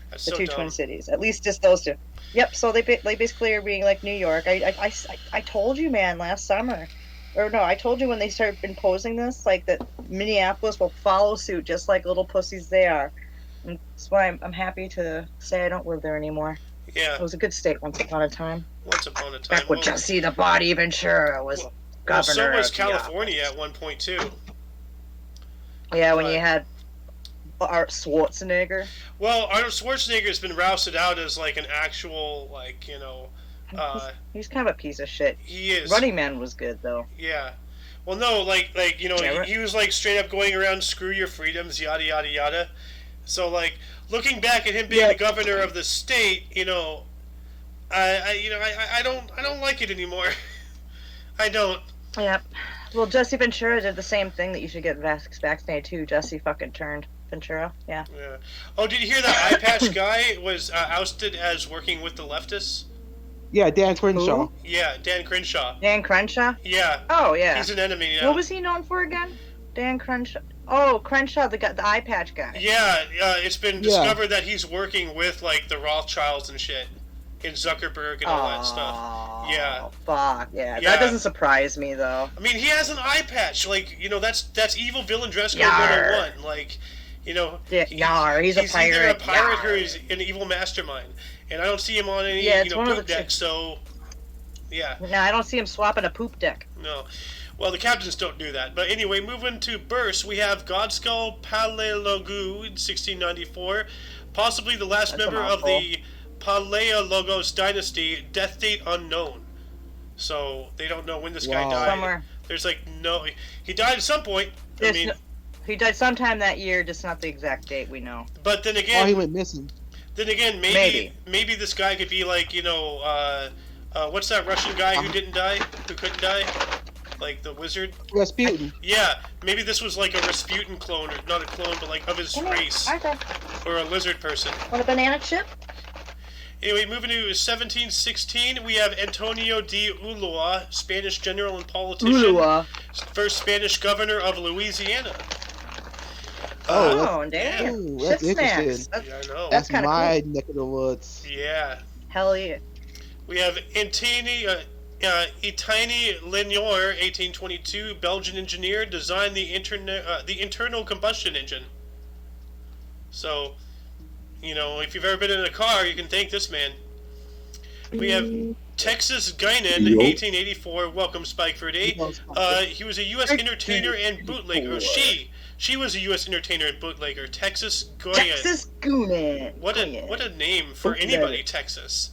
Speaker 1: That's
Speaker 4: the
Speaker 1: so
Speaker 4: two
Speaker 1: dumb.
Speaker 4: Twin Cities. At least just those two. Yep, so they basically are being like New York. I told you, man, last summer. Or no, I told you when they started imposing this, like, that Minneapolis will follow suit just like little pussies they are. And that's why I'm happy to say I don't live there anymore.
Speaker 1: Yeah.
Speaker 4: It was a good state once upon a time.
Speaker 1: Once upon a time.
Speaker 4: Back when Jesse the Body Ventura was governor.
Speaker 1: So was
Speaker 4: of
Speaker 1: California at one point, too.
Speaker 4: Yeah, when you had Art Schwarzenegger.
Speaker 1: Well, Arnold Schwarzenegger's been rousted out as, like, an actual, like,
Speaker 4: he's kind of a piece of shit.
Speaker 1: He is.
Speaker 4: Running Man was good, though.
Speaker 1: Yeah. Well, no, he was, like, straight up going around, screw your freedoms, yada, yada, yada. So, like, looking back at him being the governor of the state, I don't like it anymore. I don't.
Speaker 4: Yep. Well, Jesse Ventura did the same thing that you should get vaccinated too. Jesse fucking turned Ventura. Yeah.
Speaker 1: Yeah. Oh, did you hear that eye patch guy was ousted as working with the leftists?
Speaker 2: Yeah, Dan Crenshaw.
Speaker 4: Who?
Speaker 1: Yeah, Dan Crenshaw.
Speaker 4: Dan Crenshaw?
Speaker 1: Yeah.
Speaker 4: Oh, yeah.
Speaker 1: He's an enemy now.
Speaker 4: What was he known for again? Dan Crenshaw. Oh, Crenshaw, the eye patch guy.
Speaker 1: Yeah, it's been discovered that he's working with, like, the Rothschilds and shit. In Zuckerberg and all that stuff. Yeah.
Speaker 4: Fuck, yeah. That doesn't surprise me, though.
Speaker 1: I mean, he has an eye patch. Like, that's evil villain dress code 101. Like,
Speaker 4: he's a pirate.
Speaker 1: He's either a pirate or he's an evil mastermind. And I don't see him on any, poop deck, so... Yeah.
Speaker 4: No, I don't see him swapping a poop deck.
Speaker 1: No. Well, the captains don't do that. But anyway, moving to Burst, we have Godskull Palaiologou in 1694. Possibly the last member of the Paleologos dynasty, death date unknown. So they don't know when this guy
Speaker 2: Wow.
Speaker 1: died.
Speaker 4: Somewhere.
Speaker 1: There's like no. He died at some point. I mean,
Speaker 4: He died sometime that year, just not the exact date we know.
Speaker 1: but then
Speaker 2: Or
Speaker 1: again,
Speaker 2: he went missing.
Speaker 1: maybe this guy could be like, what's that Russian guy who couldn't die, like the wizard?
Speaker 2: Rasputin.
Speaker 1: Yeah, maybe this was like a Rasputin clone, or not a clone, but like of his race,
Speaker 4: Arthur,
Speaker 1: or a lizard person.
Speaker 4: want a banana chip?
Speaker 1: Anyway, moving to 1716, we have Antonio de Ulloa, Spanish general and politician, first Spanish governor of Louisiana.
Speaker 4: Oh, damn.
Speaker 2: Ooh,
Speaker 4: Shit
Speaker 2: that's
Speaker 4: snacks.
Speaker 2: interesting.
Speaker 1: Yeah, I know.
Speaker 4: That's kinda
Speaker 2: my neck of the woods.
Speaker 1: Yeah.
Speaker 4: Hell yeah.
Speaker 1: We have Etienne Lenoir, 1822, Belgian engineer, designed the internal combustion engine. So, if you've ever been in a car, you can thank this man. We have Texas Guinan, 1884. Welcome, Spike for a day. He was a U.S. entertainer and bootlegger. She was a U.S. entertainer and bootlegger. Texas Guinan.
Speaker 4: Texas Guinan.
Speaker 1: What a name for anybody, Texas.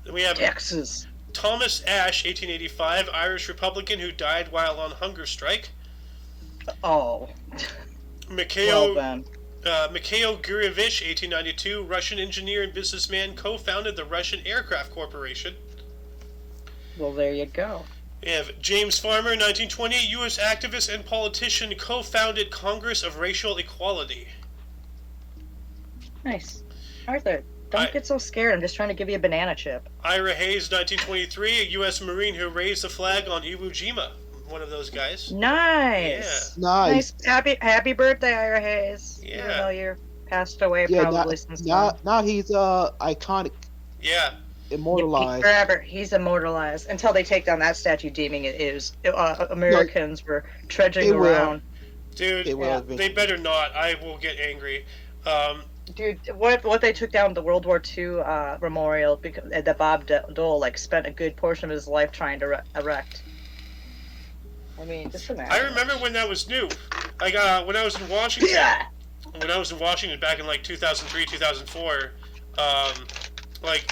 Speaker 1: Then we have
Speaker 4: Texas.
Speaker 1: Thomas Ashe, 1885, Irish Republican who died while on hunger strike.
Speaker 4: Oh.
Speaker 1: Mikhail
Speaker 4: Well,
Speaker 1: Mikhail Gurevich, 1892, Russian engineer and businessman, co-founded the Russian Aircraft Corporation.
Speaker 4: well, there you go.
Speaker 1: We have James Farmer, 1920, U.S. activist and politician, co-founded Congress of Racial Equality.
Speaker 4: Nice. Arthur, don't get so scared. I'm just trying to give you a banana chip.
Speaker 1: Ira Hayes, 1923, a U.S. Marine who raised the flag on Iwo Jima. One of those guys.
Speaker 4: Nice.
Speaker 2: Nice.
Speaker 4: Happy birthday, Ira Hayes.
Speaker 1: Yeah.
Speaker 4: Even though you're passed away
Speaker 2: Yeah,
Speaker 4: probably since
Speaker 2: now he's iconic,
Speaker 1: Yeah.
Speaker 2: immortalized.
Speaker 4: forever. He's immortalized until they take down that statue, deeming it is Americans were trudging
Speaker 2: They will.
Speaker 4: around.
Speaker 1: Dude,
Speaker 2: It will
Speaker 1: they better not. I will get angry.
Speaker 4: Dude, what they took down the World War II memorial because that Bob Dole spent a good portion of his life trying to erect. I mean, just imagine.
Speaker 1: I remember when that was new. Like, when I was in Washington, back in like 2003, 2004,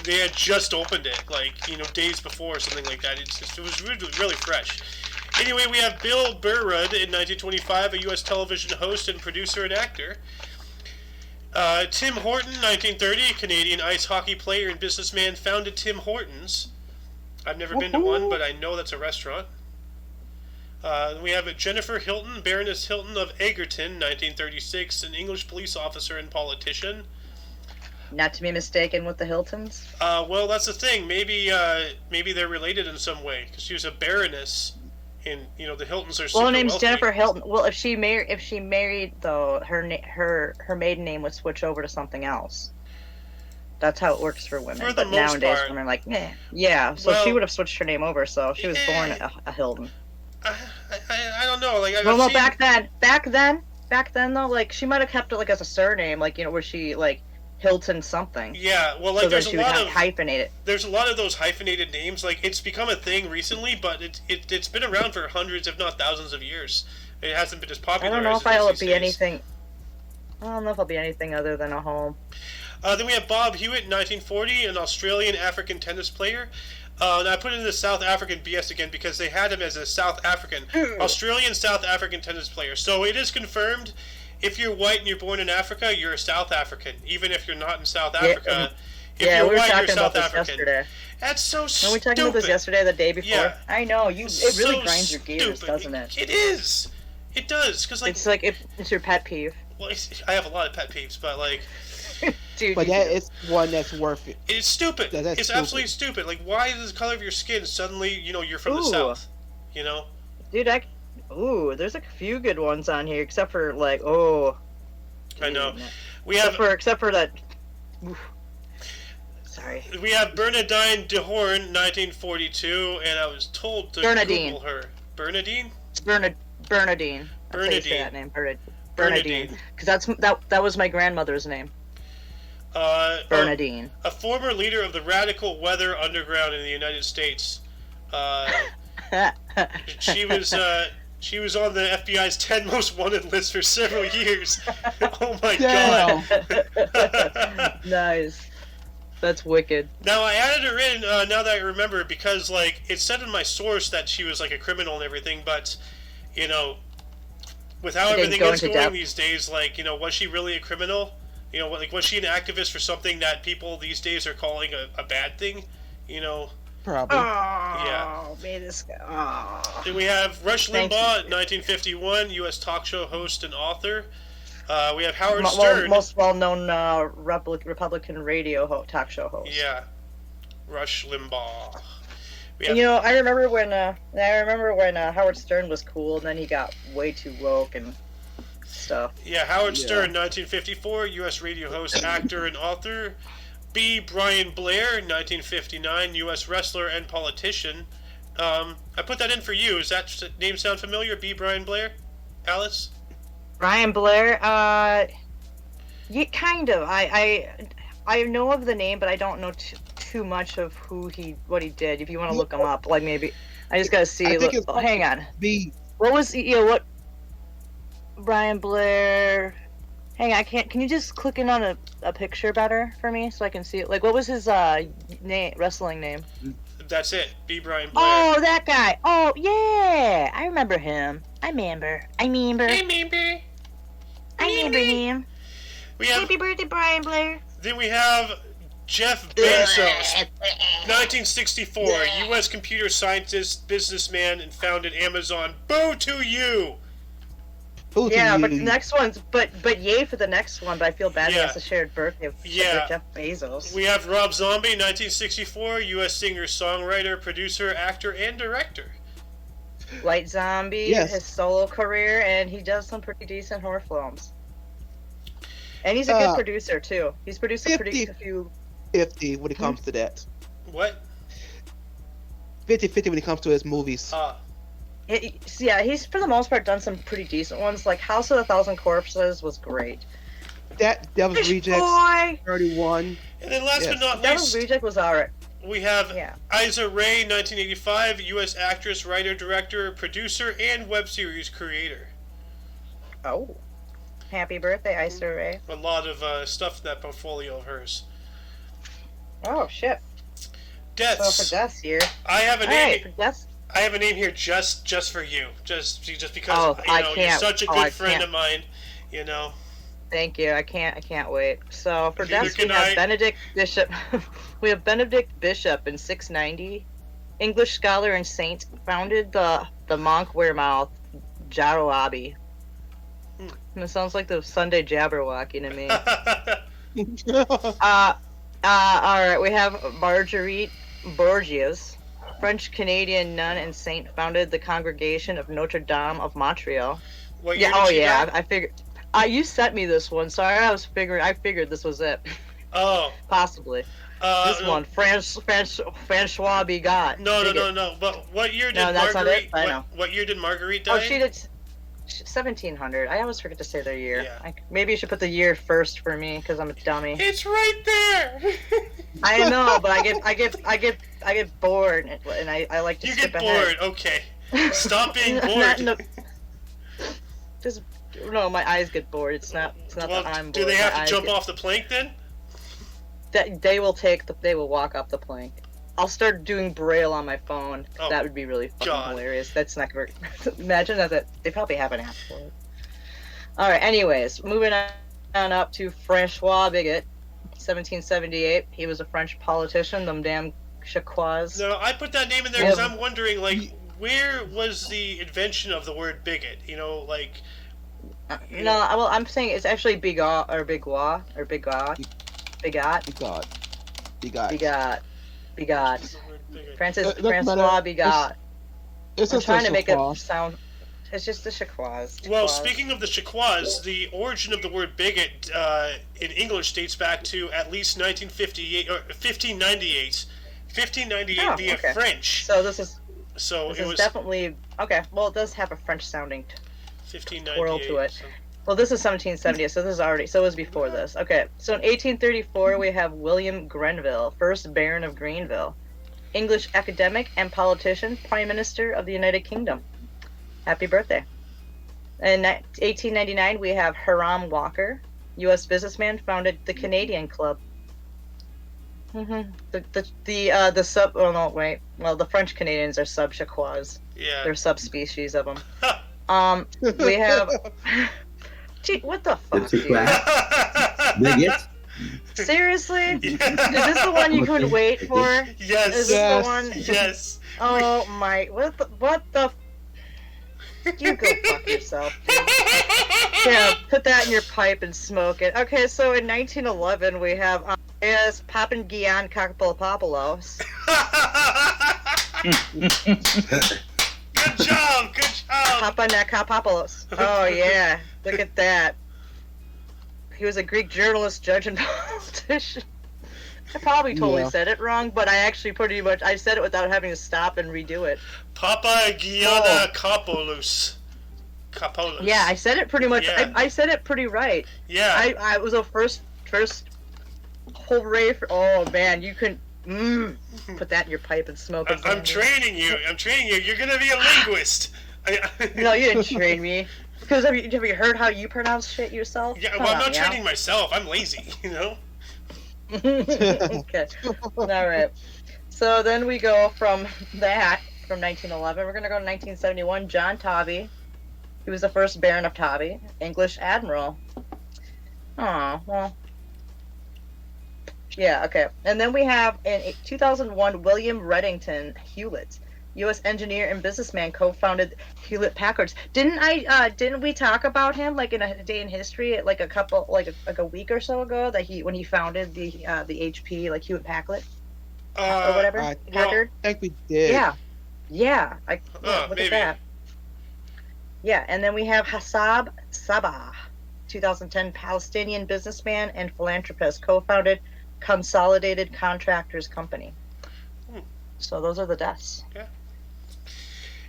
Speaker 1: they had just opened it, days before or something like that. It was really, really fresh. Anyway, we have Bill Burrud in 1925, a U.S. television host and producer and actor. Tim Horton, 1930, Canadian ice hockey player and businessman, founded Tim Hortons. I've never been to one, but I know that's a restaurant. We have Jennifer Hilton, Baroness Hilton of Egerton, 1936, an English police officer and politician.
Speaker 4: Not to be mistaken with the Hiltons.
Speaker 1: Well, that's the thing. Maybe they're related in some way, because she was a baroness, and the Hiltons are super
Speaker 4: Well, her name's
Speaker 1: wealthy.
Speaker 4: Jennifer Hilton. Well, if she married though, her maiden name would switch over to something else. That's how it works for women.
Speaker 1: For the
Speaker 4: but
Speaker 1: most
Speaker 4: nowadays,
Speaker 1: part.
Speaker 4: women are like, meh. Yeah, so
Speaker 1: Well,
Speaker 4: she would have switched her name over. So she was born a Hilton.
Speaker 1: I don't know.
Speaker 4: Well, no, back then though, she might have kept it as a surname, where she Hilton something.
Speaker 1: Yeah, well,
Speaker 4: So
Speaker 1: there's
Speaker 4: then she
Speaker 1: a
Speaker 4: would
Speaker 1: lot of
Speaker 4: hyphenate it.
Speaker 1: there's a lot of those hyphenated names. It's become a thing recently, but it's been around for hundreds, if not thousands, of years. It hasn't been as
Speaker 4: I
Speaker 1: popular.
Speaker 4: don't know
Speaker 1: as
Speaker 4: if
Speaker 1: it is
Speaker 4: I'll
Speaker 1: these
Speaker 4: be
Speaker 1: days.
Speaker 4: anything. I don't know if I'll be anything other than a home.
Speaker 1: Then we have Bob Hewitt, 1940, an Australian African tennis player. And I put in the South African BS again because they had him as a South African, Australian South African tennis player. So it is confirmed, if you're white and you're born in Africa, you're a South African. Even if you're not in South Africa, if
Speaker 4: Yeah,
Speaker 1: you're
Speaker 4: we were
Speaker 1: white, you're
Speaker 4: talking about
Speaker 1: South
Speaker 4: this
Speaker 1: African.
Speaker 4: yesterday.
Speaker 1: That's so stupid.
Speaker 4: Were we talking about this yesterday, or the day before?
Speaker 1: Yeah.
Speaker 4: I know it really
Speaker 1: So
Speaker 4: grinds your gears,
Speaker 1: stupid.
Speaker 4: doesn't it?
Speaker 1: It is. It does, because
Speaker 4: It's your pet peeve.
Speaker 1: well, I have a lot of pet peeves, but
Speaker 4: Dude,
Speaker 2: But that is one that's worth it.
Speaker 1: it's stupid.
Speaker 2: That's
Speaker 1: It's
Speaker 2: stupid.
Speaker 1: absolutely stupid. Why is the color of your skin suddenly, you're from the
Speaker 4: Ooh.
Speaker 1: South?
Speaker 4: Dude, there's a few good ones on here, except for
Speaker 1: I know. We have
Speaker 4: except for that. Oof. Sorry.
Speaker 1: We have Bernadine DeHorn, 1942, and I was told to
Speaker 4: Bernadine.
Speaker 1: Google her. Bernadine?
Speaker 4: Bernadine. That's how you say
Speaker 1: Bernadine.
Speaker 4: that name. Bernadine.
Speaker 1: Bernadine.
Speaker 4: Because that was my grandmother's name. Bernadine.
Speaker 1: A former leader of the radical Weather Underground in the United States. She was on the FBI's 10 most wanted list for several years. Oh my
Speaker 2: Damn.
Speaker 1: god.
Speaker 4: Nice. That's wicked.
Speaker 1: Now I added her in now that I remember because like it said in my source that she was like a criminal and everything, but you know, with how
Speaker 4: It didn't
Speaker 1: everything
Speaker 4: go
Speaker 1: is
Speaker 4: into
Speaker 1: going
Speaker 4: depth.
Speaker 1: these days, like was she really a criminal? Like was she an activist for something that people these days are calling a bad thing? You know,
Speaker 2: Probably.
Speaker 4: Oh, made this guy. Oh.
Speaker 1: then we have Rush
Speaker 4: Thank
Speaker 1: Limbaugh,
Speaker 4: you.
Speaker 1: 1951, U.S. talk show host and author. We have Howard
Speaker 4: Well,
Speaker 1: Stern.
Speaker 4: most well-known Republican radio talk show host.
Speaker 1: Yeah, Rush Limbaugh. We
Speaker 4: And,
Speaker 1: have,
Speaker 4: I remember when Howard Stern was cool, and then he got way too woke and stuff.
Speaker 1: yeah, Howard
Speaker 2: Yeah.
Speaker 1: Stern, 1954, U.S. radio host, actor, and author. B. Brian Blair, 1959, U.S. wrestler and politician. I put that in for you. Does that name sound familiar? B. Brian Blair? Alice?
Speaker 4: Brian Blair, yeah, kind of. I know of the name, but I don't know too much of what he did. If you want to look him up, like maybe I just gotta see.
Speaker 2: I think it's
Speaker 4: hang on.
Speaker 2: B.
Speaker 4: What was what? Brian Blair. Hang on, I can't. Can you just click in on a picture better for me so I can see it? Like, what was his wrestling name?
Speaker 1: That's it. B. Brian Blair.
Speaker 4: Oh, that guy. Oh, yeah, I remember him. I remember
Speaker 1: Maybe.
Speaker 4: him.
Speaker 1: We have,
Speaker 4: Happy birthday, Brian Blair.
Speaker 1: then we have Jeff Bezos, 1964, U.S. computer scientist, businessman, and founded Amazon. Boo to you!
Speaker 2: Who to
Speaker 4: Yeah,
Speaker 2: you?
Speaker 4: but the next one's but yay for the next one. But I feel bad he
Speaker 1: Yeah.
Speaker 4: has a shared birthday with
Speaker 1: Yeah.
Speaker 4: Jeff Bezos.
Speaker 1: We have Rob Zombie, 1964, U.S. singer, songwriter, producer, actor, and director.
Speaker 4: White Zombie,
Speaker 2: Yes.
Speaker 4: his solo career, and he does some pretty decent horror films. And he's a good producer too. He's produced a
Speaker 2: 50.
Speaker 4: few.
Speaker 2: 50 when it comes to that.
Speaker 1: What?
Speaker 2: 50-50 when it comes to his movies.
Speaker 4: Yeah, he's for the most part done some pretty decent ones. Like House of a Thousand Corpses was great.
Speaker 2: That Devil's
Speaker 4: Fish
Speaker 2: Rejects,
Speaker 4: Boy!
Speaker 2: 31.
Speaker 1: And then last
Speaker 2: Yes.
Speaker 1: but not
Speaker 4: Devil's
Speaker 1: least,
Speaker 4: Reject was alright.
Speaker 1: we have
Speaker 4: Yeah.
Speaker 1: Isa Rae, 1985, U.S. actress, writer, director, producer, and web series creator.
Speaker 4: Oh, happy birthday, Issa Rae.
Speaker 1: A lot of stuff in that portfolio of hers.
Speaker 4: Oh shit. So
Speaker 1: Deaths.
Speaker 4: for deaths here.
Speaker 1: I have a
Speaker 4: All
Speaker 1: name.
Speaker 4: right, for deaths.
Speaker 1: I have a name here just for you. Just because
Speaker 4: Oh, I
Speaker 1: you're
Speaker 4: can't-
Speaker 1: such a
Speaker 4: oh,
Speaker 1: good
Speaker 4: I
Speaker 1: friend
Speaker 4: can't.
Speaker 1: of mine. You know.
Speaker 4: Thank you. I can't wait. So for
Speaker 1: Neither
Speaker 4: deaths, we
Speaker 1: can I.
Speaker 4: have Benedict Bishop. We have Benedict Bishop in 690. English scholar and saint, founded the monk wearmouth Jarawabi. And it sounds like the Sunday Jabberwocky to me. Alright, we have Marguerite Bourgeois, French Canadian nun and saint, founded the Congregation of Notre Dame of Montreal.
Speaker 1: What year
Speaker 4: Yeah,
Speaker 1: did
Speaker 4: oh
Speaker 1: she
Speaker 4: yeah,
Speaker 1: die?
Speaker 4: I figured. You sent me this one, so I figured this was it,
Speaker 1: Oh.
Speaker 4: possibly. This one, Francois Bigot.
Speaker 1: No. But what year did
Speaker 4: No, that's not
Speaker 1: Marguerite?
Speaker 4: it? I know.
Speaker 1: What year did Marguerite die?
Speaker 4: Oh, she did 1700. I always forget to say their year.
Speaker 1: Yeah.
Speaker 4: Maybe you should put the year first for me because I'm a dummy.
Speaker 1: It's right there.
Speaker 4: I know, but I get bored and I like to
Speaker 1: You
Speaker 4: skip
Speaker 1: get
Speaker 4: ahead.
Speaker 1: bored. Okay. Stop being
Speaker 4: Not
Speaker 1: bored.
Speaker 4: in the- Just no, my eyes get bored. It's not
Speaker 1: Well,
Speaker 4: that I'm bored.
Speaker 1: do they
Speaker 4: my
Speaker 1: have to
Speaker 4: eyes
Speaker 1: jump
Speaker 4: get-
Speaker 1: off the plank then?
Speaker 4: They will walk up the plank. I'll start doing braille on my phone.
Speaker 1: Oh,
Speaker 4: That would be really fucking
Speaker 1: God.
Speaker 4: hilarious. That's not gonna imagine that they probably have an app for it. All right. Anyways, moving on up to Francois Bigot, 1778. He was a French politician. Them damn Chaquois.
Speaker 1: No, I put that name in there because
Speaker 4: Yeah.
Speaker 1: I'm wondering, like, where was the invention of the word bigot? Like.
Speaker 4: No, well, I'm saying it's actually Bigot or Bigois or Bigot. Bigot. Bigot.
Speaker 1: The word bigot.
Speaker 4: Francois
Speaker 2: matter.
Speaker 4: Bigot.
Speaker 2: It's
Speaker 4: I'm
Speaker 2: just
Speaker 4: trying to make it
Speaker 2: Chaquois.
Speaker 4: sound. It's just the Chaquois.
Speaker 1: Well,
Speaker 4: Chaquois.
Speaker 1: speaking of the Chaquois, the origin of the word bigot in English dates back to at least 1958 or 1598. 1598
Speaker 4: Oh,
Speaker 1: via
Speaker 4: okay.
Speaker 1: French.
Speaker 4: So this is
Speaker 1: So it was
Speaker 4: definitely okay. Well, it does have a French sounding
Speaker 1: 1598.
Speaker 4: twirl to it.
Speaker 1: so-
Speaker 4: Well, this is 1770, so this is already. So it was before this. Okay. So in 1834, we have William Grenville, first Baron of Greenville, English academic and politician, Prime Minister of the United Kingdom. Happy birthday. In 1899, we have Hiram Walker, U.S. businessman, founded the Canadian Club. Mm-hmm. The sub. Oh no, wait. Well, the French Canadians are subchaquois.
Speaker 1: Yeah.
Speaker 4: They're subspecies of them. We have. Gee, what the fuck, dude?
Speaker 5: Bigot?
Speaker 4: Seriously? Is this the one you couldn't wait for?
Speaker 1: Yes.
Speaker 4: Is this
Speaker 2: Yes.
Speaker 4: the one?
Speaker 1: Yes.
Speaker 4: Oh my! What the? You go fuck yourself, dude. Yeah, put that in your pipe and smoke it. Okay, so in 1911 we have Andreas Papagiannakopoulos.
Speaker 1: Good job. Good job.
Speaker 4: Papagiannakopoulos. Oh yeah, look at that. He was a Greek journalist, judge, and politician. I probably totally
Speaker 2: Yeah.
Speaker 4: said it wrong, but I actually pretty much I said it without having to stop and redo it.
Speaker 1: Papagiannakopoulos. Kopoulos.
Speaker 4: Yeah, I said it pretty much.
Speaker 1: Yeah.
Speaker 4: I said it pretty right.
Speaker 1: Yeah.
Speaker 4: I was a first hooray for. Oh man, you can put that in your pipe and smoke it.
Speaker 1: I'm training you. You're gonna be a linguist.
Speaker 4: No, you didn't train me. Because have you heard how you pronounce shit yourself?
Speaker 1: Yeah,
Speaker 4: Come
Speaker 1: well, I'm
Speaker 4: on,
Speaker 1: not
Speaker 4: yeah.
Speaker 1: training myself. I'm lazy, you know?
Speaker 4: Okay. All right. So then we go from that, from 1911. We're going to go to 1971. John Tovey. He was the first Baron of Tovey, English admiral. Oh, well. Yeah, okay. And then we have in 2001 William Reddington Hewlett, U.S. engineer and businessman, co-founded Hewlett Packards. Didn't we talk about him like in a day in history, like a week or so ago, that when he founded the HP, like Hewlett Packard or whatever?
Speaker 2: I
Speaker 4: Packard.
Speaker 2: think we did.
Speaker 4: Yeah. Look
Speaker 1: maybe.
Speaker 4: at that. Yeah, and then we have Hassab Sabah, 2010 Palestinian businessman and philanthropist, co-founded Consolidated Contractors Company. So those are the deaths.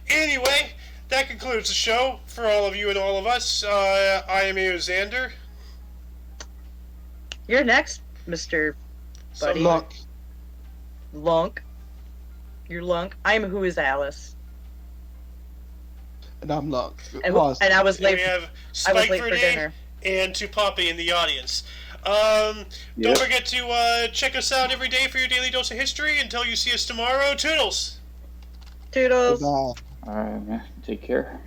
Speaker 1: Anyway, that concludes the show for all of you and all of us. I am Xander.
Speaker 4: You're next, Mr. Buddy.
Speaker 2: Look,
Speaker 4: Lunk. You're Lunk. I'm Who is Alice.
Speaker 2: and I'm Lunk.
Speaker 4: And,
Speaker 2: Pause.
Speaker 4: and I was
Speaker 1: And
Speaker 4: late.
Speaker 1: we have
Speaker 4: I was
Speaker 1: Spike
Speaker 4: late for
Speaker 1: Verde
Speaker 4: dinner.
Speaker 1: and Tupapi in the audience.
Speaker 3: Yep.
Speaker 1: Don't forget to check us out every day for your daily dose of history. Until you see us tomorrow, toodles!
Speaker 4: Toodles.
Speaker 2: Goodbye.
Speaker 3: All right, man. Take care.